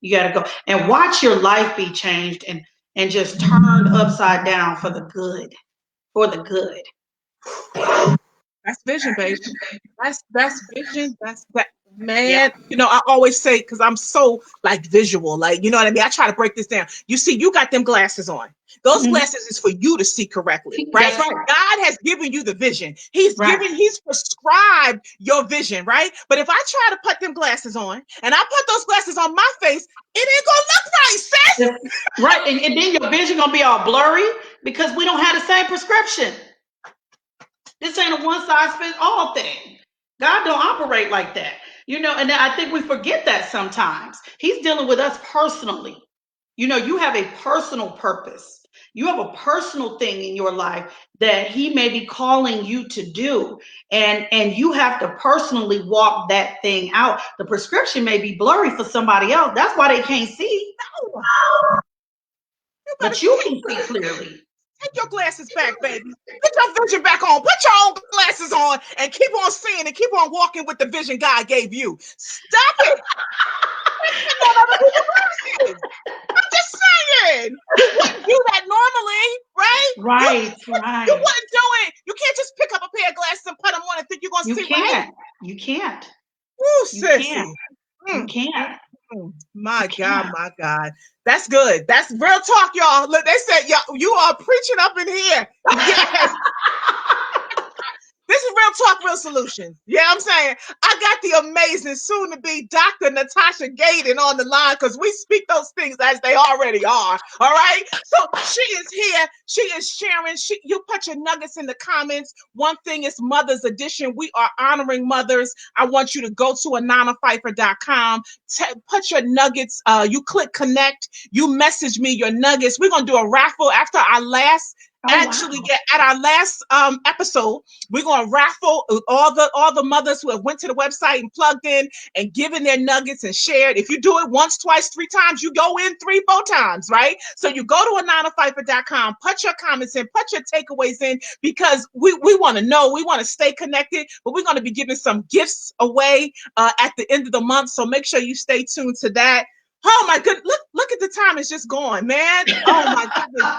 You got to go and watch your life be changed, and just turned upside down for the good. For the good. That's vision, baby. That's vision. That's that, Yeah. man. I always say, because I'm so like visual, like, you know what I mean. I try to break this down. You see, you got them glasses on. Those Mhm. glasses is for you to see correctly, right? That's right. God has given you the vision. Right. He's prescribed your vision, right? But if I try to put them glasses on, and I put those glasses on my face, it ain't gonna look right, sis. Right. And then your vision gonna be all blurry because we don't have the same prescription. This ain't a one size fits all thing. God don't operate like that. And I think we forget that sometimes. He's dealing with us personally. You have a personal purpose. You have a personal thing in your life that he may be calling you to do. And you have to personally walk that thing out. The prescription may be blurry for somebody else. That's why they can't see. You better But you can see clearly. take your glasses back, baby. Put your vision back on. Put your own glasses on and keep on seeing and keep on walking with the vision God gave you. Stop it. Putting on other people's glasses. I'm just saying. You wouldn't do that normally, right? Right, You right. wouldn't do it. You can't just pick up a pair of glasses and put them on and think you're going to You see right. can't. You can't. Woo, You can't. sissy. You Mm, mm, can't. My You God, can't. my God. That's good. That's real talk, y'all. Look, they said, y'all, you are preaching up in here. Yes. This is real talk, real solutions. Yeah, I'm saying I got the amazing, soon to be Dr. Natasha Gayden on the line, because we speak those things as they already are. All right. So she is here. She is sharing. You put your nuggets in the comments. One thing is Mother's Edition. We are honoring mothers. I want you to go to anonaphyper.com. Put your nuggets. You click connect. You message me your nuggets. We're gonna do a raffle after our last. Oh wow. Actually, yeah, at our last episode, we're gonna raffle all the mothers who have went to the website and plugged in and given their nuggets and shared. If you do it once, twice, three times, you go in 3, 4 times, right? So you go to anonaphyper.com, put your comments in, put your takeaways in, because we want to know, we want to stay connected, but we're going to be giving some gifts away at the end of the month. So make sure you stay tuned to that. Oh my goodness, look at the time, it's just gone, man. Oh my goodness.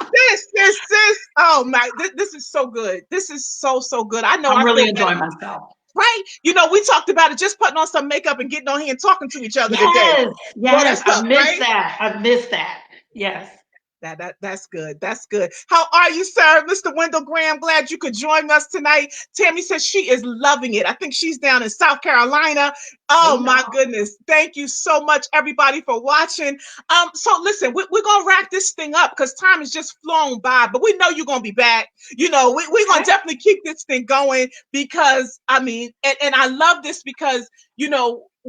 This. Oh my, this is so good. This is so good. I know I'm I really feel better. enjoying myself. Right? We talked about it, just putting on some makeup and getting on here and talking to each other today. Yes, Bro, yes. that's I up, missed right? that. I missed that. Yes. That's good. That's good. How are you, sir? Mr. Wendell Graham, glad you could join us tonight. Tammy says she is loving it. I think she's down in South Carolina. Oh my goodness. Thank you so much, everybody, for watching. So listen, we're gonna wrap this thing up because time has just flown by, but we know you're gonna be back. We're gonna definitely keep this thing going, because I mean, and I love this because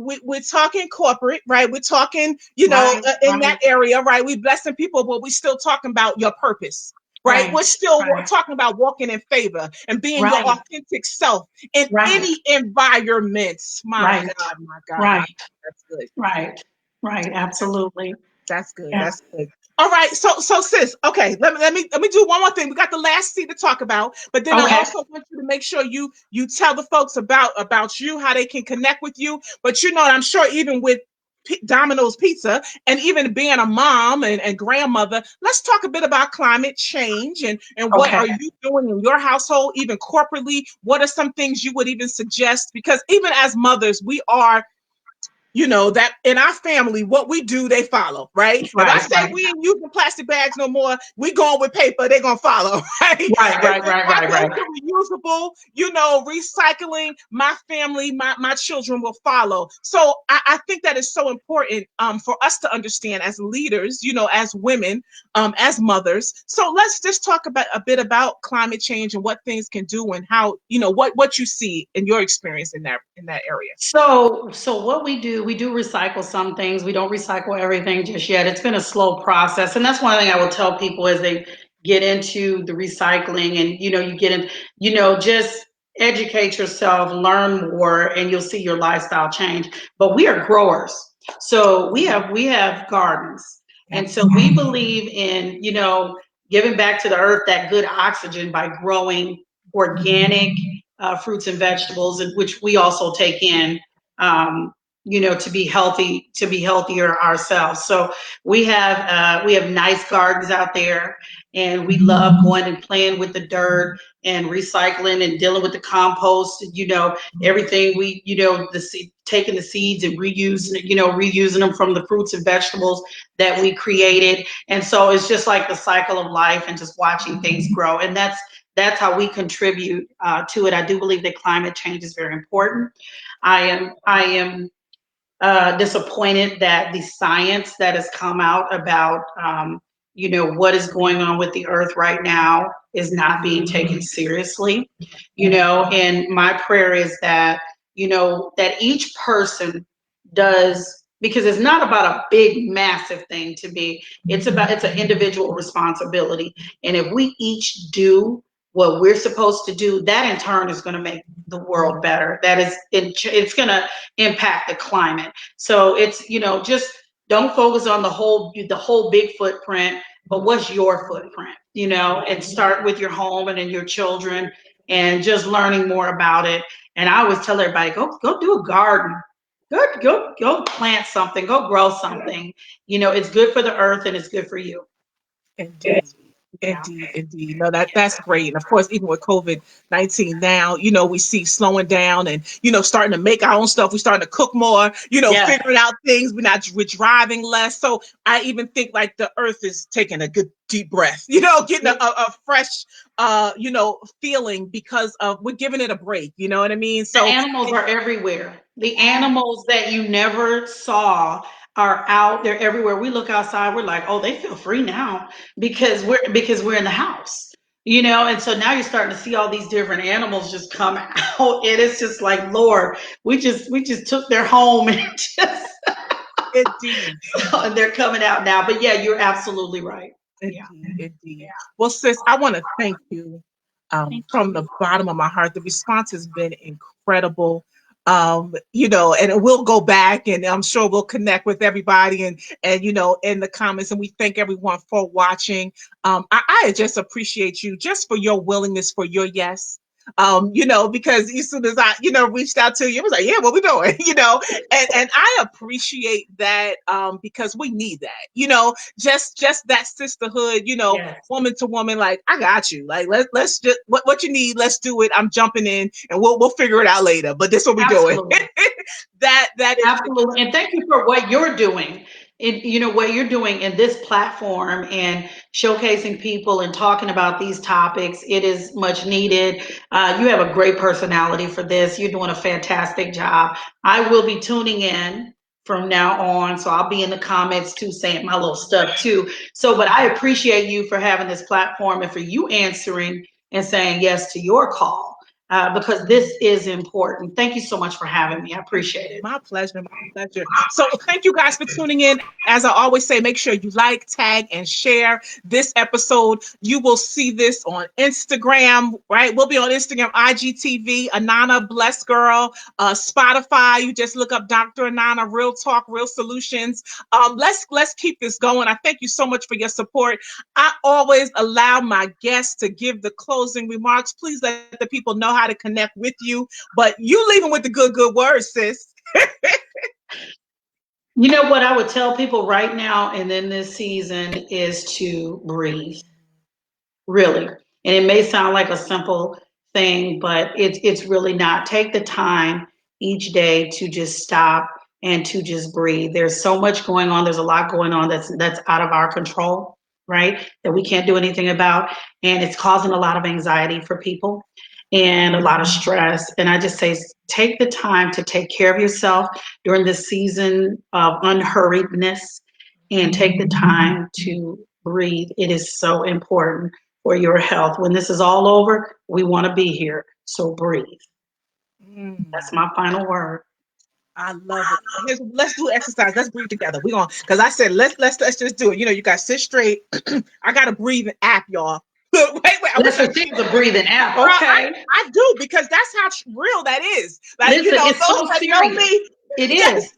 we're talking corporate, right? We're talking, Right, in that right, area, right? We blessing people, but we still talking about your purpose, right? right, We're still right, talking about walking in favor and being your right, authentic self in right, any environment. My right, God, my God, my God. right, That's good. right, right. Absolutely. That's good. Yeah. That's good. All right, so sis, okay, let me do one more thing. We got the last C to talk about, but then I Okay. also want you to make sure you tell the folks about you, how they can connect with you. But you know, I'm sure even with Domino's Pizza and even being a mom and grandmother, let's talk a bit about climate change and what Okay. are you doing in your household, even corporately? What are some things you would even suggest? Because even as mothers, we are, you know, that in our family, what we do, they follow, right? If I Right. say Right. we ain't using plastic bags no more, we going with paper, they're gonna follow, right? Right. Right. If Right. I Right. go Right. to reusable, you know, recycling, my family, my children will follow. So I think that is so important for us to understand as leaders, you know, as women, as mothers. So let's just talk about a bit about climate change and what things can do and how, you know, what you see in your experience in that area. So what we do recycle some things. We don't recycle everything just yet. It's been a slow process, and that's one thing I will tell people as they get into the recycling, and you get in, just educate yourself, learn more, and you'll see your lifestyle change. But we are growers, so we have gardens, and so we believe in giving back to the earth that good oxygen by growing organic fruits and vegetables, and which we also take in, to be healthy, to be healthier ourselves. So we have nice gardens out there, and we love going and playing with the dirt and recycling and dealing with the compost. Everything taking the seeds and reusing them from the fruits and vegetables that we created. And so it's just like the cycle of life and just watching things grow. And that's how we contribute to it. I do believe that climate change is very important. I am disappointed that the science that has come out about what is going on with the earth right now is not being taken seriously. And my prayer is that that each person does, because it's not about a big massive thing to me. It's an individual responsibility, and if we each do what we're supposed to do, that in turn is going to make the world better. It's going to impact the climate. So it's, just don't focus on the whole big footprint, but what's your footprint, and start with your home and then your children, and just learning more about it. And I always tell everybody, go do a garden. Go plant something, go grow something. It's good for the earth and it's good for you. Indeed. Yeah. Indeed. No, that's great. And of course, even with COVID-19 now, you know, we see slowing down and, you know, starting to make our own stuff. We're starting to cook more, you know, Yeah. figuring out things. We're driving less. So I even think like the earth is taking a good deep breath, you know, getting a fresh, feeling because of we're giving it a break. You know what I mean? The So animals are everywhere. The animals that you never saw are out there everywhere. We look outside, we're like, oh, they feel free now because we're in the house. And so now you're starting to see all these different animals just come out, and it's just like, Lord, we just took their home and just indeed. and they're coming out now. But yeah, you're absolutely right. Yeah. Indeed, indeed. Well, sis, I want to thank you from the bottom of my heart. The response has been incredible. And we'll go back and I'm sure we'll connect with everybody and in the comments. And we thank everyone for watching. I just appreciate you just for your willingness, for your yes. Because as soon as I, reached out to you, it was like, yeah, what we doing? And I appreciate that because we need that, just that sisterhood, Yes. woman to woman, like I got you. Like let's just what you need, let's do it. I'm jumping in and we'll figure it out later. But this is what we're doing. Absolutely. that is Absolutely. And thank you for what you're doing. What you're doing in this platform and showcasing people and talking about these topics. It is much needed. You have a great personality for this. You're doing a fantastic job. I will be tuning in from now on. So I'll be in the comments too, saying my little stuff too. So, but I appreciate you for having this platform and for you answering and saying yes to your call. because this is important. Thank you so much for having me. I appreciate it. My pleasure. My pleasure. So, thank you guys for tuning in. As I always say, make sure you like, tag, and share this episode. You will see this on Instagram, right? We'll be on Instagram, IGTV, Anana Bless Girl, Spotify. You just look up Dr. Anana, Real Talk, Real Solutions. Let's keep this going. I thank you so much for your support. I always allow my guests to give the closing remarks. Please let the people know how to connect with you. But you leave them with the good words, sis. You know what I would tell people right now and in this season is to breathe, really. And it may sound like a simple thing, but it's really not. Take the time each day to just stop and to just breathe. There's so much going on. There's a lot going on that's out of our control, right? That we can't do anything about. And it's causing a lot of anxiety for people and a lot of stress. And I just say, take the time to take care of yourself during this season of unhurriedness and take the time to breathe. It is so important for your health. When this is all over, we want to be here. So breathe. That's my final word. I love it. Let's do exercise. Let's breathe together. We're going because I said let's just do it. You guys sit straight. I got a breathing app, y'all. wait. I wish That's what she's a breathing app. Girl, Okay. I do because that's how real that is. Like Listen, it's those so that know serious. me. It Yes. is.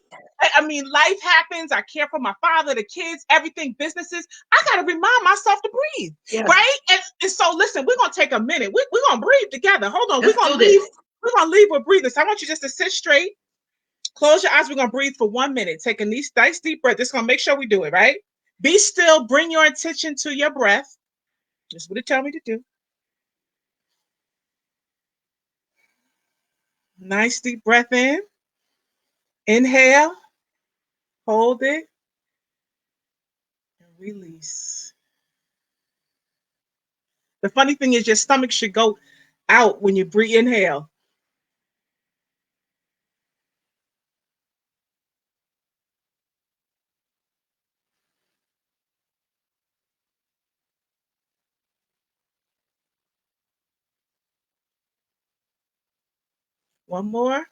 I mean, life happens. I care for my father, the kids, everything, businesses. I got to remind myself to breathe, Yes. right? And so, listen, we're gonna take a minute. We're gonna breathe together. Hold on. Let's We're gonna do leave. this. We're gonna leave with breathing. So I want you just to sit straight, close your eyes. We're gonna breathe for 1 minute. Take a nice deep breath. This is gonna make sure we do it, right? Be still. Bring your attention to your breath. Just what it tell me to do. Nice deep breath in. Inhale. Hold it. And release. The funny thing is your stomach should go out when you breathe. Inhale. One more.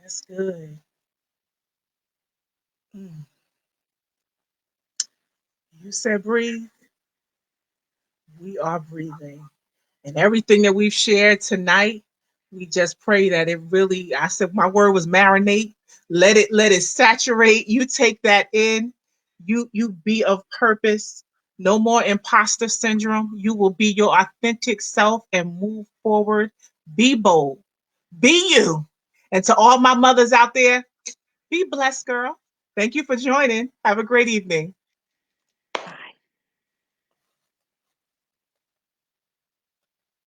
That's good. Mm. You said breathe. We are breathing. And everything that we've shared tonight, we just pray that it really, I said my word was marinate. Let it saturate. You take that in. You be of purpose. No more imposter syndrome. You will be your authentic self and move forward. Be bold. Be you. And to all my mothers out there, be blessed, girl. Thank you for joining. Have a great evening.